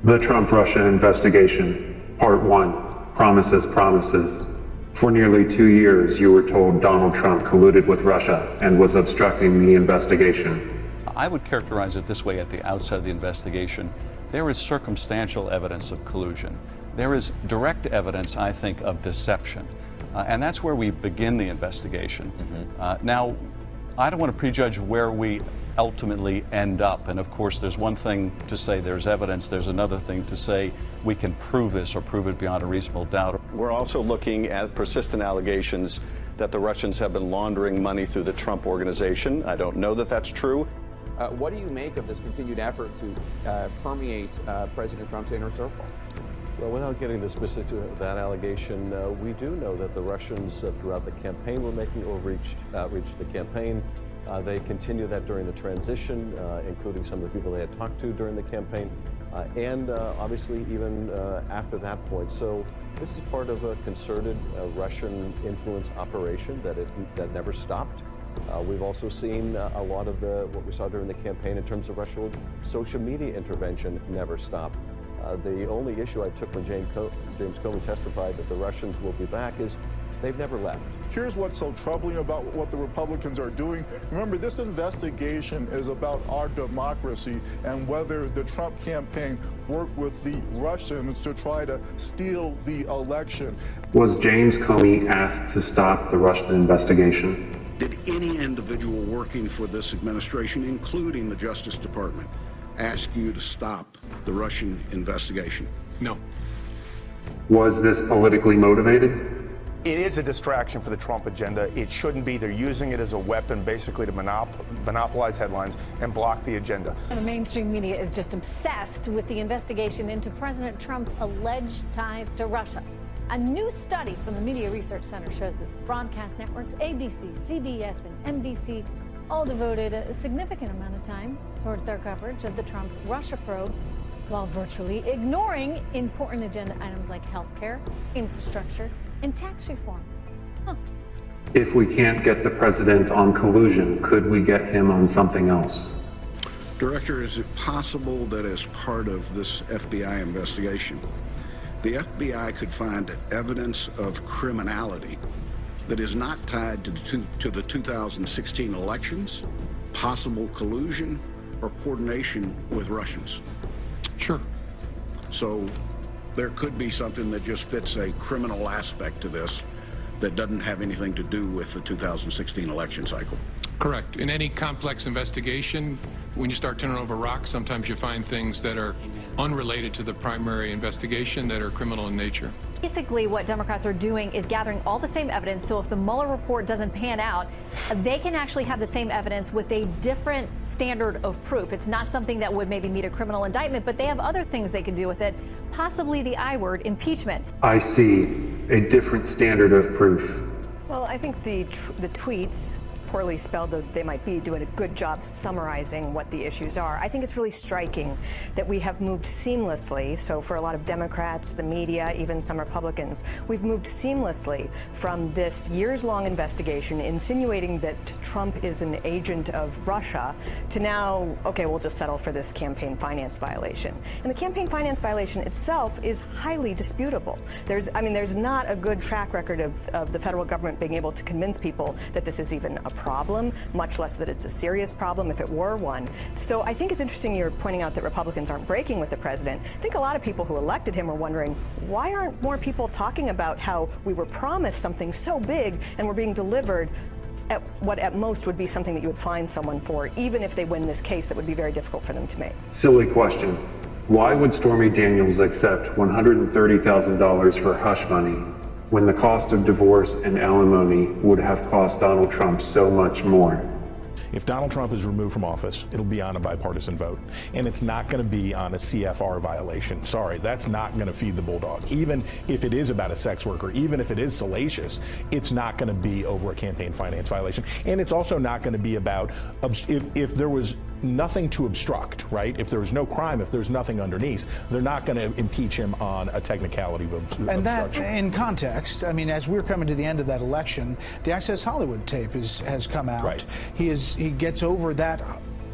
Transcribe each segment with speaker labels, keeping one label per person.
Speaker 1: The Trump-Russia investigation, Part 1, Promises, Promises. For nearly 2 years, you were told Donald Trump colluded with Russia and was obstructing the investigation.
Speaker 2: I would characterize it this way at the outset of the investigation. There is circumstantial evidence of collusion. There is direct evidence, I think, of deception. And that's where we begin the investigation. Now, I don't want to prejudge where we ultimately end up. And of course, there's one thing to say there's evidence. There's another thing to say we can prove this or prove it beyond a reasonable doubt.
Speaker 3: We're also looking at persistent allegations that the Russians have been laundering money through the Trump organization. I don't know that that's true.
Speaker 4: What do you make of this continued effort to permeate President Trump's inner circle?
Speaker 5: Well, without getting the specifics of that allegation, we do know that the Russians throughout the campaign were making overreach to the campaign. They continued that during the transition, including some of the people they had talked to during the campaign, and obviously even after that point. So this is part of a concerted Russian influence operation that never stopped. We've also seen a lot of what we saw during the campaign in terms of Russian social media intervention never stopped. The only issue I took when James Comey testified that the Russians will be back is they've never left.
Speaker 6: Here's what's so troubling about what the Republicans are doing. Remember, this investigation is about our democracy and whether the Trump campaign worked with the Russians to try to steal the election.
Speaker 1: Was James Comey asked to stop the Russian investigation?
Speaker 7: Did any individual working for this administration, including the Justice Department, ask you to stop the Russian investigation?
Speaker 8: No.
Speaker 1: Was this politically motivated?
Speaker 9: It is a distraction for the Trump agenda. It shouldn't be. They're using it as a weapon basically to monopolize headlines and block the agenda.
Speaker 10: The mainstream media is just obsessed with the investigation into President Trump's alleged ties to Russia. A new study from the Media Research Center shows that broadcast networks ABC, CBS, and NBC all devoted a significant amount of time towards their coverage of the Trump-Russia probe, while virtually ignoring important agenda items like healthcare, infrastructure, and tax reform.
Speaker 1: If we can't get the president on collusion, could we get him on something else?
Speaker 7: Director, is it possible that as part of this FBI investigation, the FBI could find evidence of criminality that is not tied to the 2016 elections, possible collusion, or coordination with Russians?
Speaker 8: Sure.
Speaker 7: So there could be something that just fits a criminal aspect to this that doesn't have anything to do with the 2016 election cycle.
Speaker 8: Correct. In any complex investigation, when you start turning over rocks, sometimes you find things that are unrelated to the primary investigation that are criminal in nature.
Speaker 11: Basically, what Democrats are doing is gathering all the same evidence, so if the Mueller report doesn't pan out, they can actually have the same evidence with a different standard of proof. It's not something that would maybe meet a criminal indictment, but they have other things they can do with it, possibly the I word, impeachment.
Speaker 1: I see. A different standard of proof.
Speaker 12: Well, I think the tweets, poorly spelled though they might be, doing a good job summarizing what the issues are. I think it's really striking that we have moved seamlessly, so for a lot of Democrats, the media, even some Republicans, we've moved seamlessly from this years-long investigation insinuating that Trump is an agent of Russia to now, okay, we'll just settle for this campaign finance violation. And the campaign finance violation itself is highly disputable. There's not a good track record of the federal government being able to convince people that this is even a problem, much less that it's a serious problem if it were one. So I think it's interesting you're pointing out that Republicans aren't breaking with the president. I think a lot of people who elected him are wondering, why aren't more people talking about how we were promised something so big and we're being delivered at what at most would be something that you would fine someone for, even if they win this case that would be very difficult for them to make?
Speaker 1: Silly question. Why would Stormy Daniels accept $130,000 for hush money when the cost of divorce and alimony would have cost Donald Trump so much more?
Speaker 13: If Donald Trump is removed from office, it'll be on a bipartisan vote. And it's not going to be on a CFR violation. Sorry, that's not going to feed the bulldog. Even if it is about a sex worker, even if it is salacious, it's not going to be over a campaign finance violation. And it's also not going to be about, if there was nothing to obstruct, right? If there was no crime, if there's nothing underneath, they're not going to impeach him on a technicality of obstruction.
Speaker 14: And that, in context, I mean, as we're coming to the end of that election, the Access Hollywood tape has come out.
Speaker 13: Right.
Speaker 14: He gets over that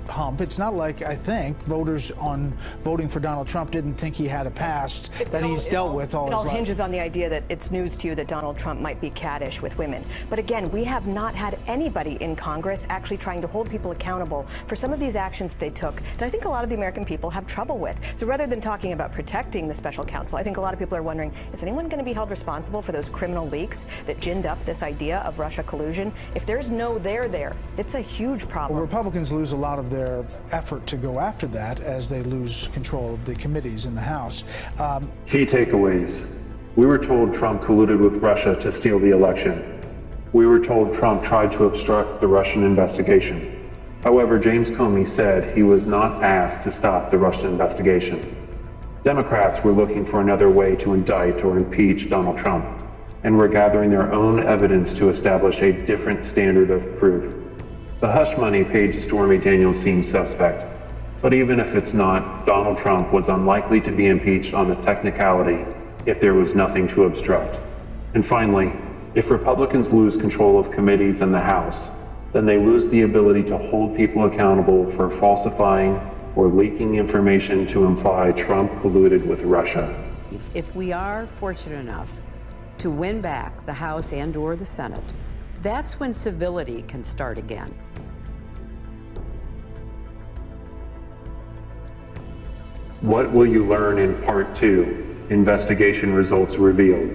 Speaker 14: hump. It's not like, I think, voters on voting for Donald Trump didn't think he had a past that he's dealt with all his life.
Speaker 12: It all hinges on the idea that it's news to you that Donald Trump might be caddish with women. But again, we have not had anybody in Congress actually trying to hold people accountable for some of these actions that they took that I think a lot of the American people have trouble with. So rather than talking about protecting the special counsel, I think a lot of people are wondering, is anyone going to be held responsible for those criminal leaks that ginned up this idea of Russia collusion? If there's no there, it's a huge problem.
Speaker 14: Well, Republicans lose a lot of their effort to go after that as they lose control of the committees in the House.
Speaker 1: Key takeaways. We were told Trump colluded with Russia to steal the election. We were told Trump tried to obstruct the Russian investigation. However, James Comey said he was not asked to stop the Russian investigation. Democrats were looking for another way to indict or impeach Donald Trump, and were gathering their own evidence to establish a different standard of proof. The hush money paid to Stormy Daniels seems suspect, but even if it's not, Donald Trump was unlikely to be impeached on the technicality if there was nothing to obstruct. And finally, if Republicans lose control of committees in the House, then they lose the ability to hold people accountable for falsifying or leaking information to imply Trump colluded with Russia.
Speaker 15: If we are fortunate enough to win back the House and/or the Senate, that's when civility can start again.
Speaker 1: What will you learn in Part 2? Investigation results revealed.